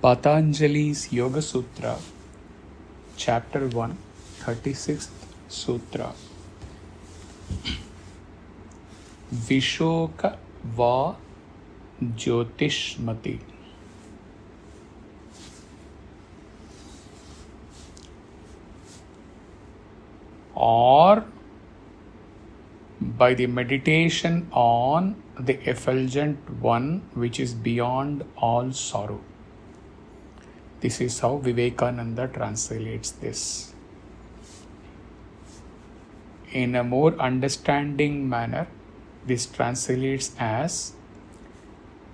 Patanjali's Yoga Sutra, Chapter 1, 36th Sutra. Viśokā va jyotiṣmatī. Or by the meditation on the Effulgent One, which is beyond all sorrow. This is how Vivekananda translates this. In a more understanding manner, this translates as: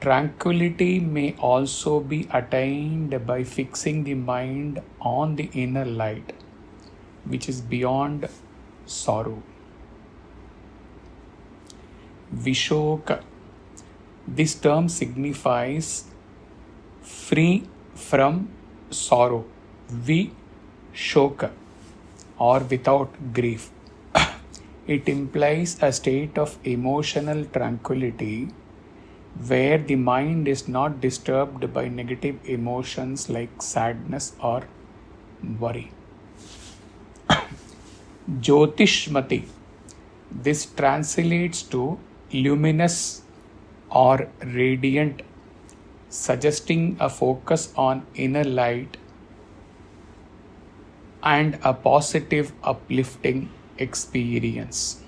tranquility may also be attained by fixing the mind on the inner light, which is beyond sorrow. Viśokā. This term signifies free from sorrow. Viśokā, or without grief. It implies a state of emotional tranquility where the mind is not disturbed by negative emotions like sadness or worry. Jyotiṣmatī. This translates to luminous or radiant, suggesting a focus on inner light and a positive, uplifting experience.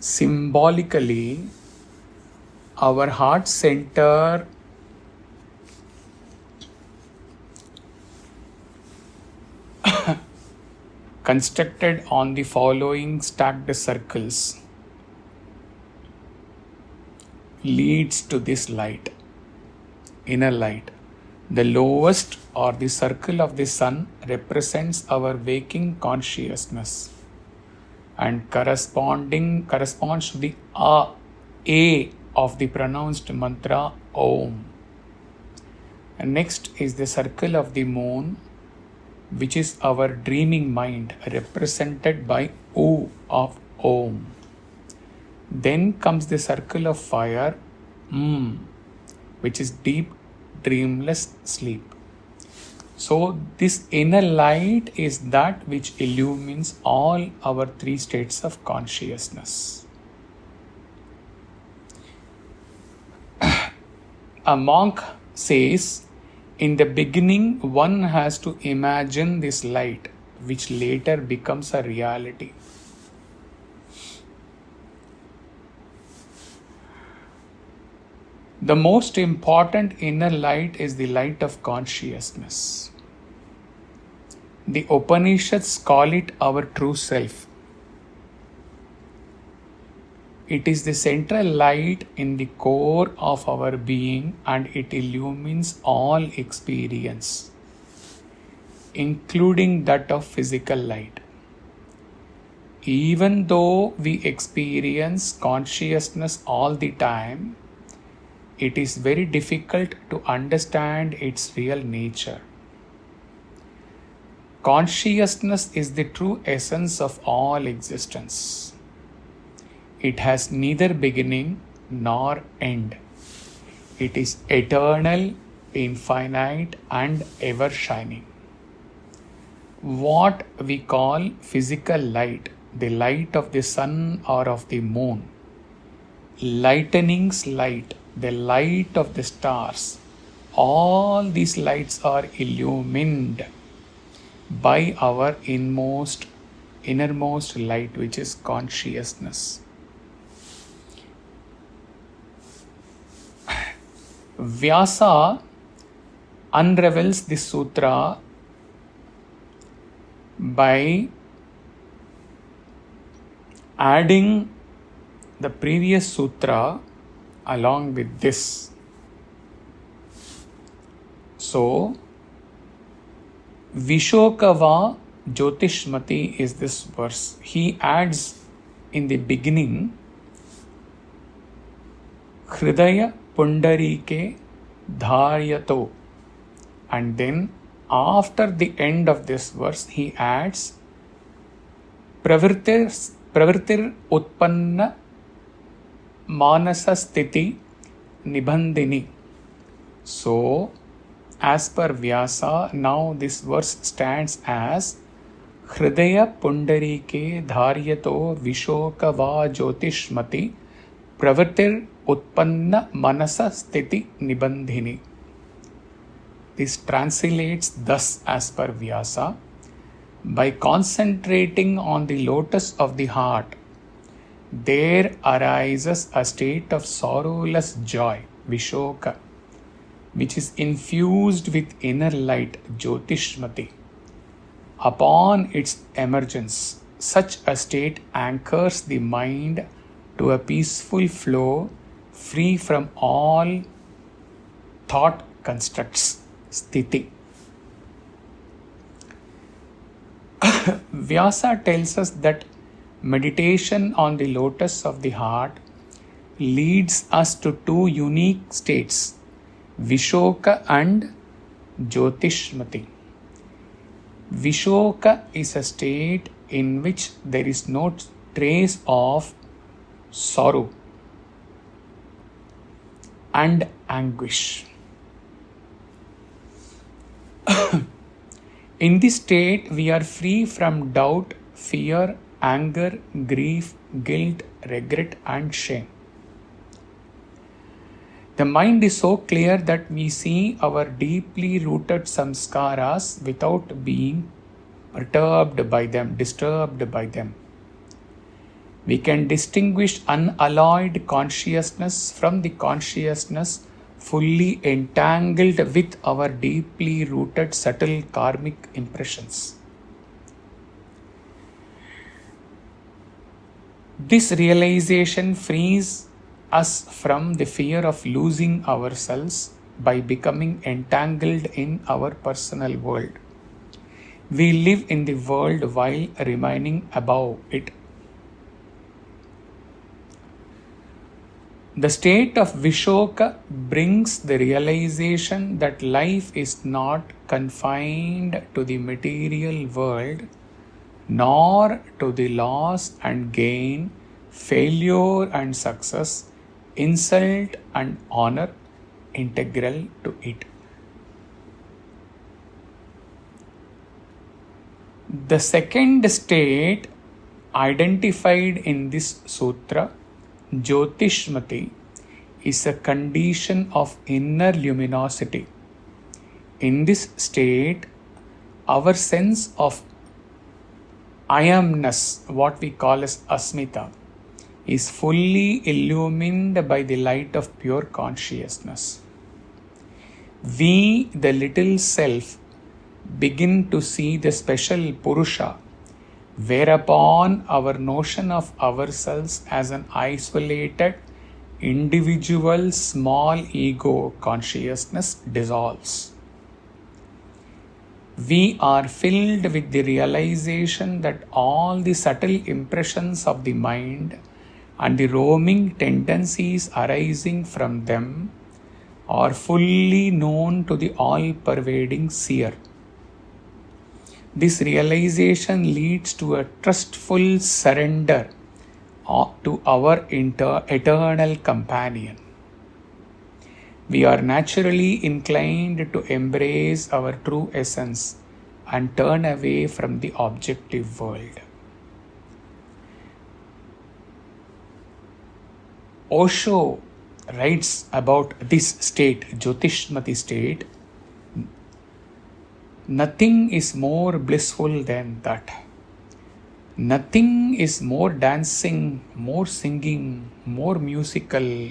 Symbolically, our heart center constructed on the following stacked circles leads to this light, inner light. The lowest, or the circle of the sun, represents our waking consciousness and corresponds to the A of the pronounced mantra Om. And next is the circle of the moon, which is our dreaming mind, represented by O of Om. Then comes the circle of fire, which is deep, dreamless sleep. So this inner light is that which illumines all our three states of consciousness. A monk says, in the beginning, one has to imagine this light, which later becomes a reality. The most important inner light is the light of consciousness. The Upanishads call it our true self. It is the central light in the core of our being, and it illumines all experience, including that of physical light. Even though we experience consciousness all the time, it is very difficult to understand its real nature. Consciousness is the true essence of all existence. It has neither beginning nor end. It is eternal, infinite, and ever shining. What we call physical light, the light of the sun or of the moon, lightning's light, the light of the stars, all these lights are illumined by our innermost light, which is consciousness. Vyasa unravels this sutra by adding the previous sutra along with this. So, viśokā va jyotiṣmatī is this verse. He adds in the beginning, Hridaya pundarike dharyato, and then after the end of this verse he adds pravritir utpanna manasa sthiti nibandhini, So, as per Vyasa, now this verse stands as Hridaya Pundarike Dharyato Viśokā va jyotiṣmatī Pravritir Utpanna Manasa Sthiti Nibandhini. This translates thus as per Vyasa: by concentrating on the lotus of the heart, there arises a state of sorrowless joy, viśokā, which is infused with inner light, jyotiṣmatī. Upon its emergence, such a state anchors the mind to a peaceful flow, free from all thought constructs, sthiti. Vyasa tells us that meditation on the lotus of the heart leads us to two unique states, viśokā and jyotiṣmatī. Viśokā is a state in which there is no trace of sorrow and anguish. In this state, we are free from doubt, fear, anger, grief, guilt, regret, and shame. The mind is so clear that we see our deeply rooted samskaras without being perturbed by them, disturbed by them. We can distinguish unalloyed consciousness from the consciousness fully entangled with our deeply rooted subtle karmic impressions. This realization frees us from the fear of losing ourselves by becoming entangled in our personal world. We live in the world while remaining above it. The state of viśokā brings the realization that life is not confined to the material world, nor to the loss and gain, failure and success, insult and honor integral to it. The second state identified in this sutra, jyotiṣmatī, is a condition of inner luminosity. In this state, our sense of I amness, what we call as asmita, is fully illumined by the light of pure consciousness. We, the little self, begin to see the special Purusha, whereupon our notion of ourselves as an isolated, individual, small ego consciousness dissolves. We are filled with the realization that all the subtle impressions of the mind and the roaming tendencies arising from them are fully known to the all-pervading seer. This realization leads to a trustful surrender to our eternal companion. We are naturally inclined to embrace our true essence and turn away from the objective world. Osho writes about this state, jyotiṣmatī state, nothing is more blissful than that. Nothing is more dancing, more singing, more musical,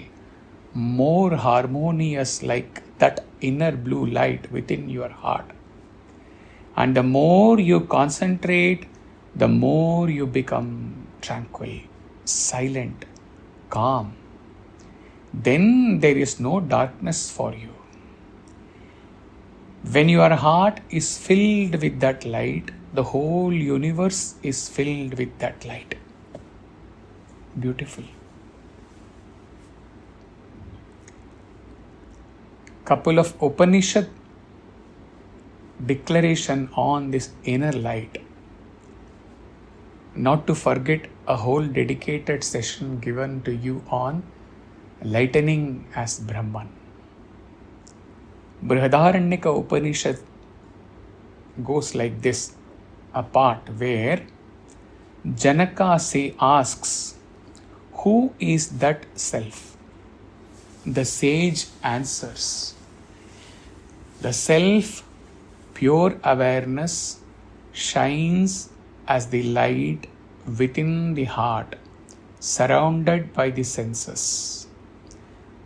more harmonious like that inner blue light within your heart. And the more you concentrate, the more you become tranquil, silent, calm. Then there is no darkness for you. When your heart is filled with that light, the whole universe is filled with that light. Beautiful. Couple of Upanishad declaration on this inner light. Not to forget a whole dedicated session given to you on lightening as Brahman. Brihadaranyaka Upanishad goes like this, a part where Janaka asks, who is that self? The sage answers, the self, pure awareness, shines as the light within the heart, surrounded by the senses,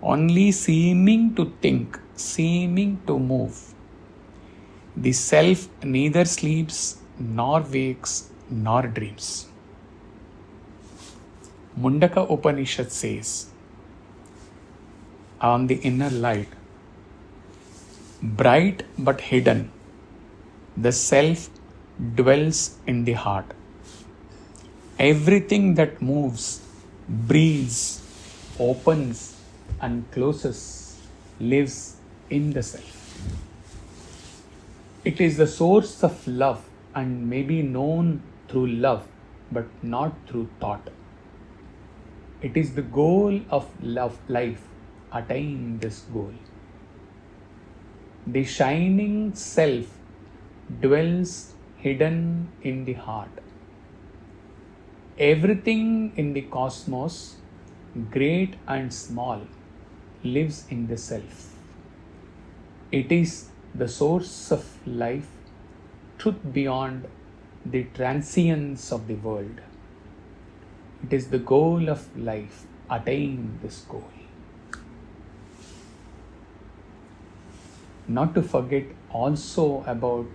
only seeming to think, seeming to move. The self neither sleeps nor wakes nor dreams. Mundaka Upanishad says, on the inner light, bright but hidden, the self dwells in the heart. Everything that moves, breathes, opens, and closes lives in the self. It is the source of love and may be known through love, but not through thought. It is the goal of life. Attain this goal. The shining self dwells hidden in the heart. Everything in the cosmos, great and small, lives in the self. It is the source of life, truth beyond the transience of the world. It is the goal of life. Attain this goal. Not to forget also about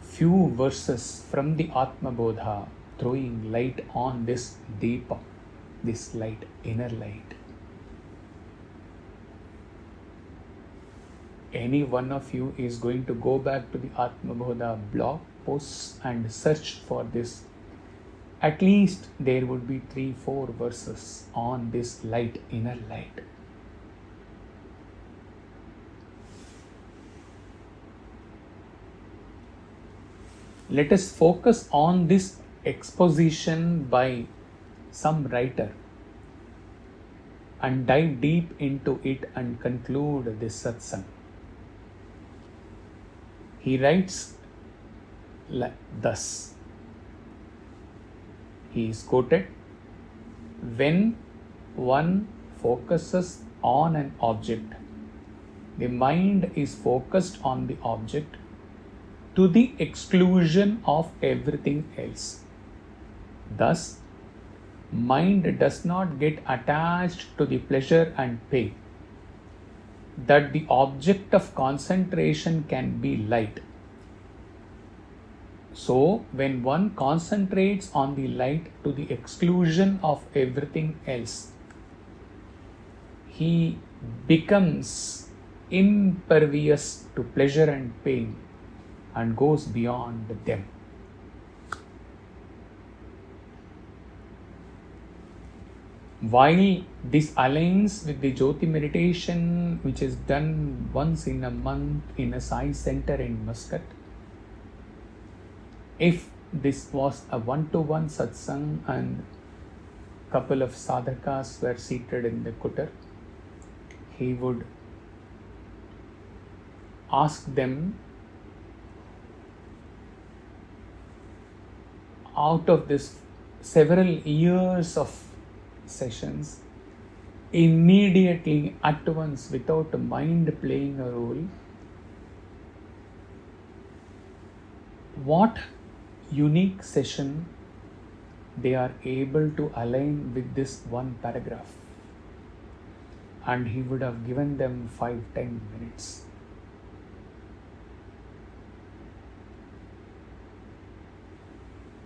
few verses from the Atma Bodha throwing light on this deepa, this light, inner light. Any one of you is going to go back to the Atma Bodha blog posts and search for this. At least there would be 3-4 verses on this light, inner light. Let us focus on this exposition by some writer and dive deep into it and conclude this satsang. He writes thus. He is quoted, when one focuses on an object, the mind is focused on the object to the exclusion of everything else. Thus, mind does not get attached to the pleasure and pain. That the object of concentration can be light. So, when one concentrates on the light to the exclusion of everything else, he becomes impervious to pleasure and pain and goes beyond them. While this aligns with the Jyoti meditation, which is done once in a month in a Sai center in Muscat, if this was a one-to-one satsang and couple of sadhakas were seated in the kutter, he would ask them, out of this several years of sessions, immediately at once, without the mind playing a role, what unique session they are able to align with this one paragraph. And he would have given them 5-10 minutes.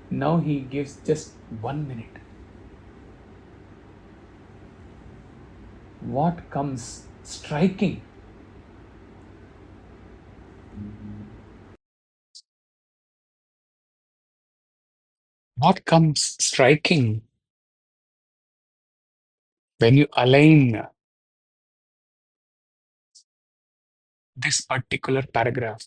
Now he gives just 1 minute. What comes striking? What comes striking when you align this particular paragraph?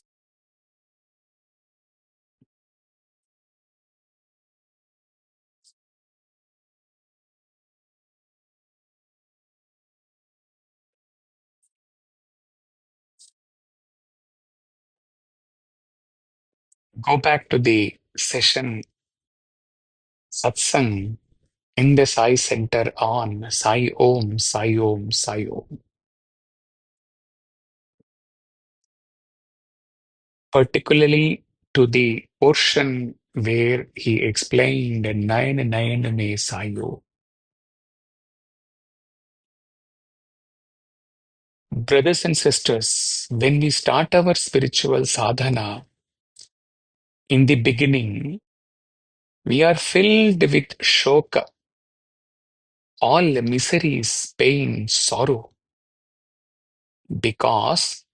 Go back to the session Satsang in the Sai Center on Sai Om, Sai Om, Sai Om. Particularly to the portion where he explained Nayan Nayan Me Sayo. Brothers and sisters, when we start our spiritual sadhana, in the beginning, we are filled with shoka, all miseries, pain, sorrow, because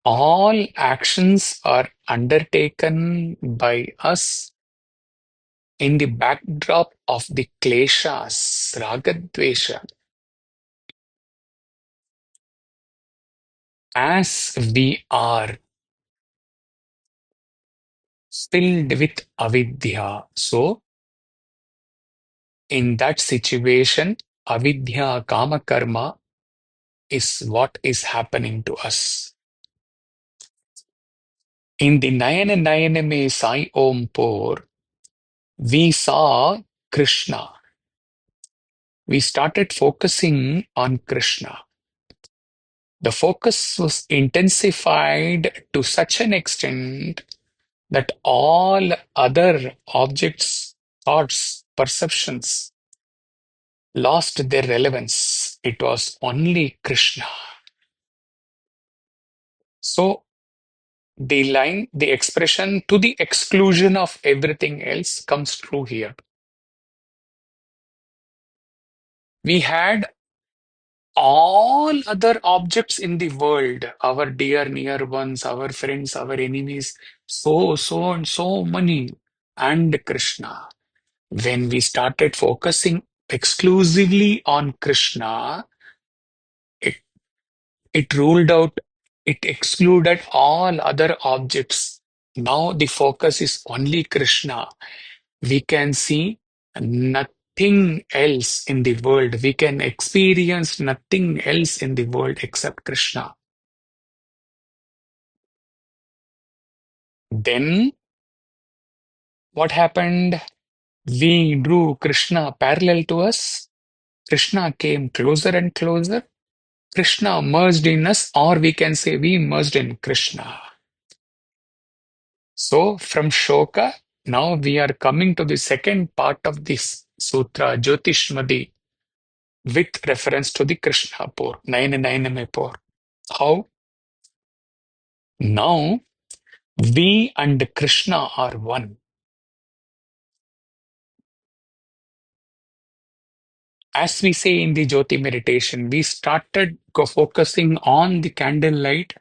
all actions are undertaken by us in the backdrop of the kleshas, ragadvesha. As we are filled with avidya, so in that situation, avidya kama karma is what is happening to us. In the Nayana Nayana Me Sai Om Por, we saw Krishna. We started focusing on Krishna. The focus was intensified to such an extent that all other objects, thoughts, perceptions lost their relevance. It was only Krishna. So, the expression to the exclusion of everything else comes true here. We had all other objects in the world, our dear near ones, our friends, our enemies, so and so many, and Krishna. When we started focusing exclusively on Krishna, it, it ruled out, it excluded all other objects. Now the focus is only Krishna. We can see nothing else in the world. We can experience nothing else in the world except Krishna. Then what happened? We drew Krishna parallel to us. Krishna came closer and closer. Krishna merged in us, or we can say we merged in Krishna. So from Shoka, now we are coming to the second part of this sutra, jyotiṣmatī, with reference to the Krishna por, Nayana Nayaname por. How? Now we and Krishna are one. As we say in the Jyoti meditation, we started focusing on the candlelight.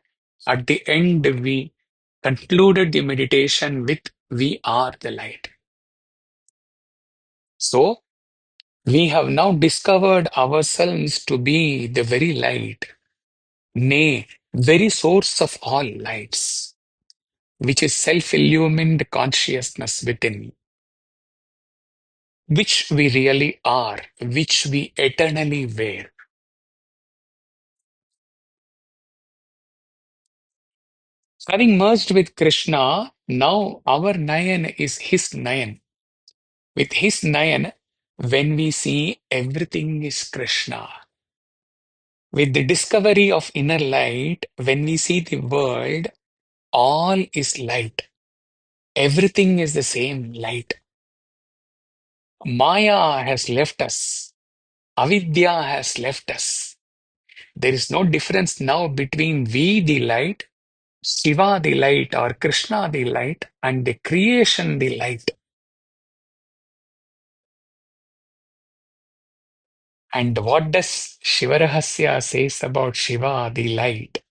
At the end, we concluded the meditation with we are the light. So, we have now discovered ourselves to be the very light, nay, very source of all lights, which is self-illumined consciousness within, which we really are, which we eternally were. Having merged with Krishna, now our Nayan is his Nayan. With his Nayan, when we see everything is Krishna. With the discovery of inner light, when we see the world, all is light. Everything is the same light. Maya has left us. Avidya has left us. There is no difference now between we, the light, Shiva, the light, or Krishna, the light, and the creation, the light. And what does Shivarahasya says about Shiva, the light?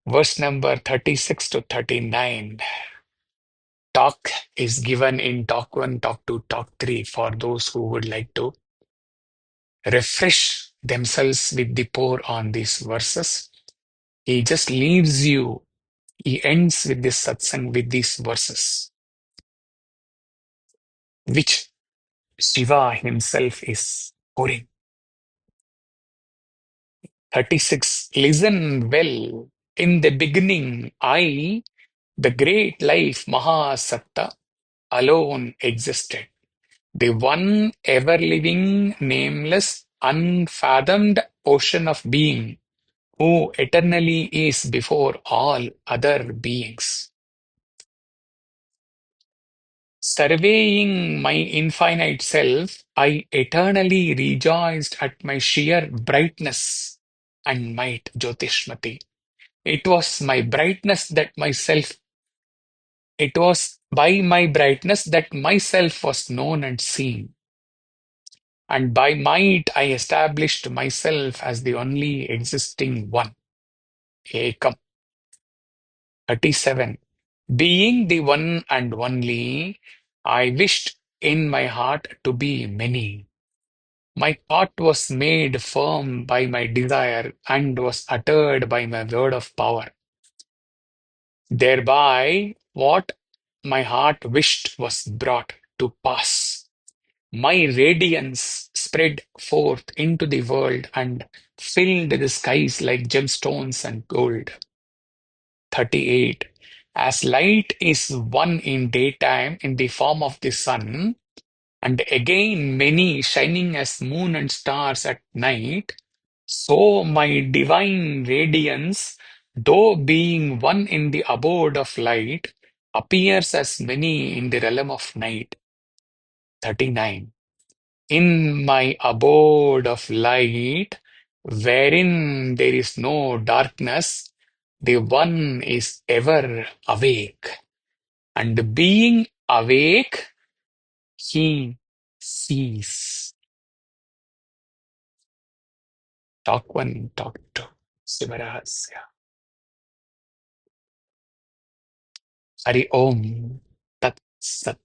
Verse number 36 to 39. Talk is given in Talk 1, Talk 2, Talk 3 for those who would like to refresh themselves with the pour on these verses. He just leaves you. He ends with this satsang with these verses, which Shiva himself is pouring. 36. Listen well. In the beginning, I The great life Mahasatta alone existed. The one ever living, nameless, unfathomed ocean of being, who eternally is before all other beings. Surveying my infinite self, I eternally rejoiced at my sheer brightness and might, jyotiṣmatī. It was my brightness that myself, it was by my brightness that myself was known and seen. And by might I established myself as the only existing one. Ekam. 37. Being the one and only, I wished in my heart to be many. My thought was made firm by my desire and was uttered by my word of power. Thereby, what my heart wished was brought to pass. My radiance spread forth into the world and filled the skies like gemstones and gold. 38. As light is one in daytime in the form of the sun, and again many shining as moon and stars at night, so my divine radiance, though being one in the abode of light, appears as many in the realm of night. 39. In my abode of light, wherein there is no darkness, the one is ever awake. And being awake, he sees. Talk 1, talk 2. Sivarahasya. Hari Om Tat Sat.